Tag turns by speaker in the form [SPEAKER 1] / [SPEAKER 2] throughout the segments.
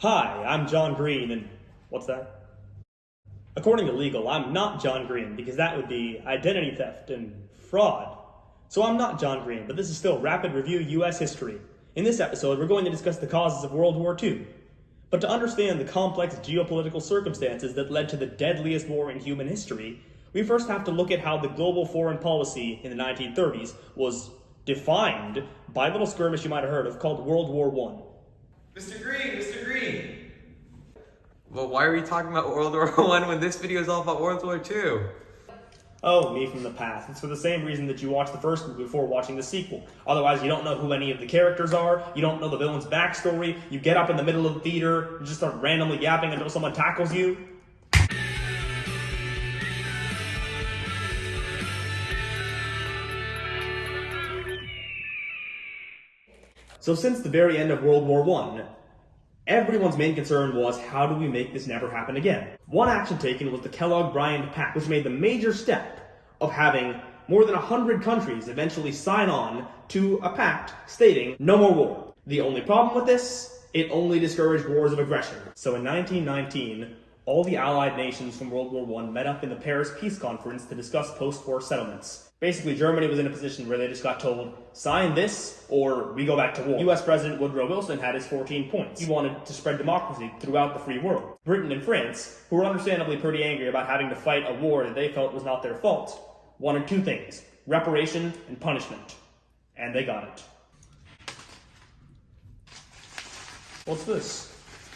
[SPEAKER 1] Hi, I'm John Green, and what's that? According to legal, I'm not John Green because that would be identity theft and fraud. So I'm not John Green, but this is still Rapid Review U.S. History. In this episode, we're going to discuss the causes of World War II. But to understand the complex geopolitical circumstances that led to the deadliest war in human history, we first have to look at how the global foreign policy in the 1930s was defined by a little skirmish you might have heard of called World War I.
[SPEAKER 2] Mr. Green! Well, why are we talking about World War I when this video is all about World War II?
[SPEAKER 1] Oh, me from the past. It's for the same reason that you watch the first movie before watching the sequel. Otherwise, you don't know who any of the characters are, you don't know the villain's backstory, you get up in the middle of the theater and just start randomly yapping until someone tackles you. So since the very end of World War I, everyone's main concern was, how do we make this never happen again? One action taken was the Kellogg-Briand Pact, which made the major step of having more than 100 countries eventually sign on to a pact stating no more war. The only problem with this, it only discouraged wars of aggression. So in 1919, all the Allied nations from World War I met up in the Paris Peace Conference to discuss post-war settlements. Basically, Germany was in a position where they just got told, sign this or we go back to war. US President Woodrow Wilson had his 14 points. He wanted to spread democracy throughout the free world. Britain and France, who were understandably pretty angry about having to fight a war that they felt was not their fault, wanted two things: reparation and punishment. And they got it. What's this?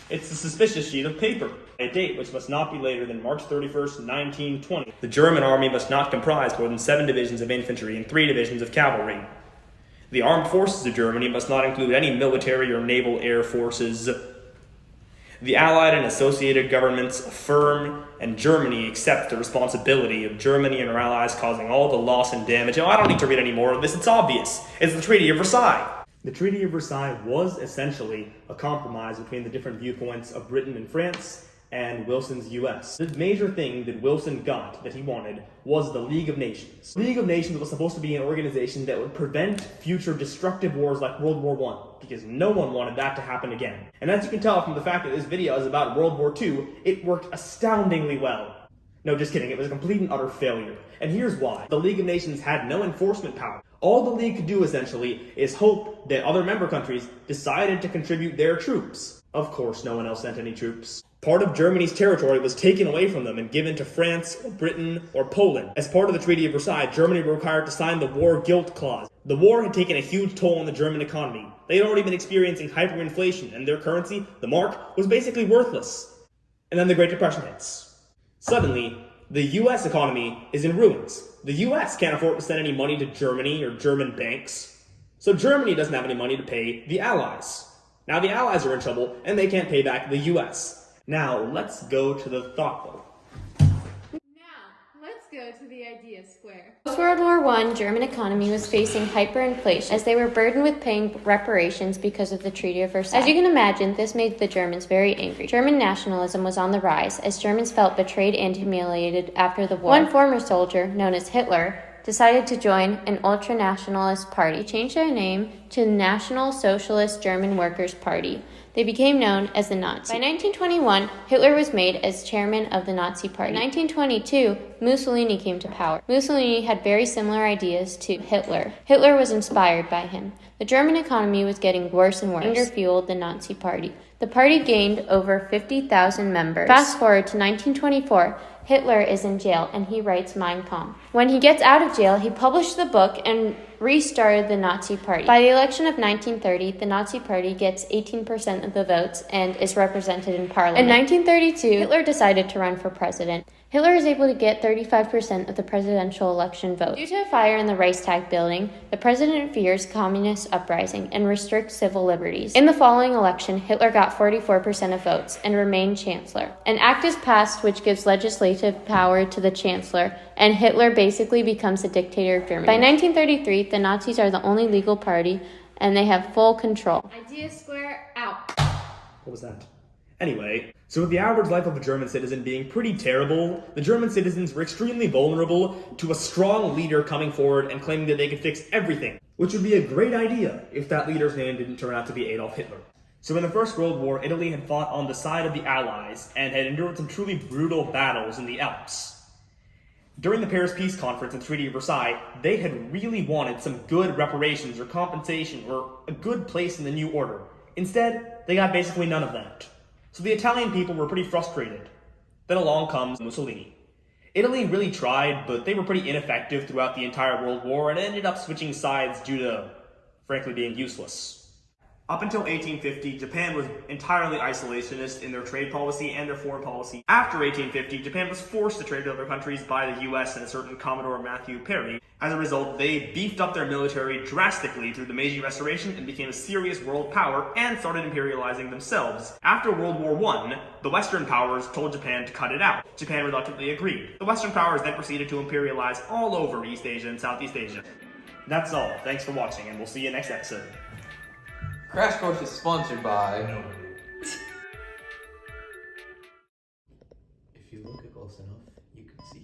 [SPEAKER 1] It's a suspicious sheet of paper. A date which must not be later than March 31st, 1920. The German army must not comprise more than 7 divisions of infantry and 3 divisions of cavalry. The armed forces of Germany must not include any military or naval air forces. The Allied and associated governments affirm, and Germany accept the responsibility of Germany and her allies causing all the loss and damage. Oh, I don't need to read any more of this, it's obvious. It's the Treaty of Versailles. The Treaty of Versailles was essentially a compromise between the different viewpoints of Britain and France and Wilson's US. The major thing that Wilson got that he wanted was the League of Nations. The League of Nations was supposed to be an organization that would prevent future destructive wars like World War I, because no one wanted that to happen again. And as you can tell from the fact that this video is about World War II, it worked astoundingly well. No, just kidding, it was a complete and utter failure. And here's why. The League of Nations had no enforcement power. All the League could do, essentially, is hope that other member countries decided to contribute their troops. Of course, no one else sent any troops. Part of Germany's territory was taken away from them and given to France, or Britain, or Poland. As part of the Treaty of Versailles, Germany were required to sign the War Guilt Clause. The war had taken a huge toll on the German economy. They had already been experiencing hyperinflation, and their currency, the mark, was basically worthless. And then the Great Depression hits. Suddenly, the US economy is in ruins. The US can't afford to send any money to Germany or German banks. So Germany doesn't have any money to pay the Allies. Now the Allies are in trouble, and they can't pay back the US. Now, let's go to the thought bubble.
[SPEAKER 3] Let's go to the idea square.
[SPEAKER 4] Post-World War I, German economy was facing hyperinflation as they were burdened with paying reparations because of the Treaty of Versailles. As you can imagine, this made the Germans very angry. German nationalism was on the rise as Germans felt betrayed and humiliated after the war. One former soldier, known as Hitler, decided to join an ultranationalist party. He changed their name to National Socialist German Workers' Party. They became known as the Nazis. By 1921, Hitler was made as chairman of the Nazi Party. In 1922, Mussolini came to power. Mussolini had very similar ideas to Hitler. Hitler was inspired by him. The German economy was getting worse and worse. Anger fueled the Nazi Party. The party gained over 50,000 members. Fast forward to 1924, Hitler is in jail and he writes Mein Kampf. When he gets out of jail, he published the book and restarted the Nazi Party. By the election of 1930, the Nazi Party gets 18% of the votes and is represented in parliament. In 1932, Hitler decided to run for president. Hitler is able to get 35% of the presidential election vote. Due to a fire in the Reichstag building, the president fears communist uprising and restricts civil liberties. In the following election, Hitler got 44% of votes and remained chancellor. An act is passed which gives legislative power to the chancellor, and Hitler basically becomes the dictator of Germany. By 1933, the Nazis are the only legal party, and they have full control.
[SPEAKER 3] Idea square out.
[SPEAKER 1] What was that? Anyway, so with the average life of a German citizen being pretty terrible, the German citizens were extremely vulnerable to a strong leader coming forward and claiming that they could fix everything, which would be a great idea if that leader's name didn't turn out to be Adolf Hitler. So in the First World War, Italy had fought on the side of the Allies and had endured some truly brutal battles in the Alps. During the Paris Peace Conference and Treaty of Versailles, they had really wanted some good reparations or compensation or a good place in the new order. Instead, they got basically none of that. So the Italian people were pretty frustrated. Then along comes Mussolini. Italy really tried, but they were pretty ineffective throughout the entire World War and ended up switching sides due to, frankly, being useless. Up until 1850, Japan was entirely isolationist in their trade policy and their foreign policy. After 1850, Japan was forced to trade with other countries by the US and a certain Commodore Matthew Perry. As a result, they beefed up their military drastically through the Meiji Restoration and became a serious world power and started imperializing themselves. After World War I, the Western powers told Japan to cut it out. Japan reluctantly agreed. The Western powers then proceeded to imperialize all over East Asia and Southeast Asia. That's all. Thanks for watching, and we'll see you next episode.
[SPEAKER 2] Crash Course is sponsored by...
[SPEAKER 5] If you look close enough, you can see.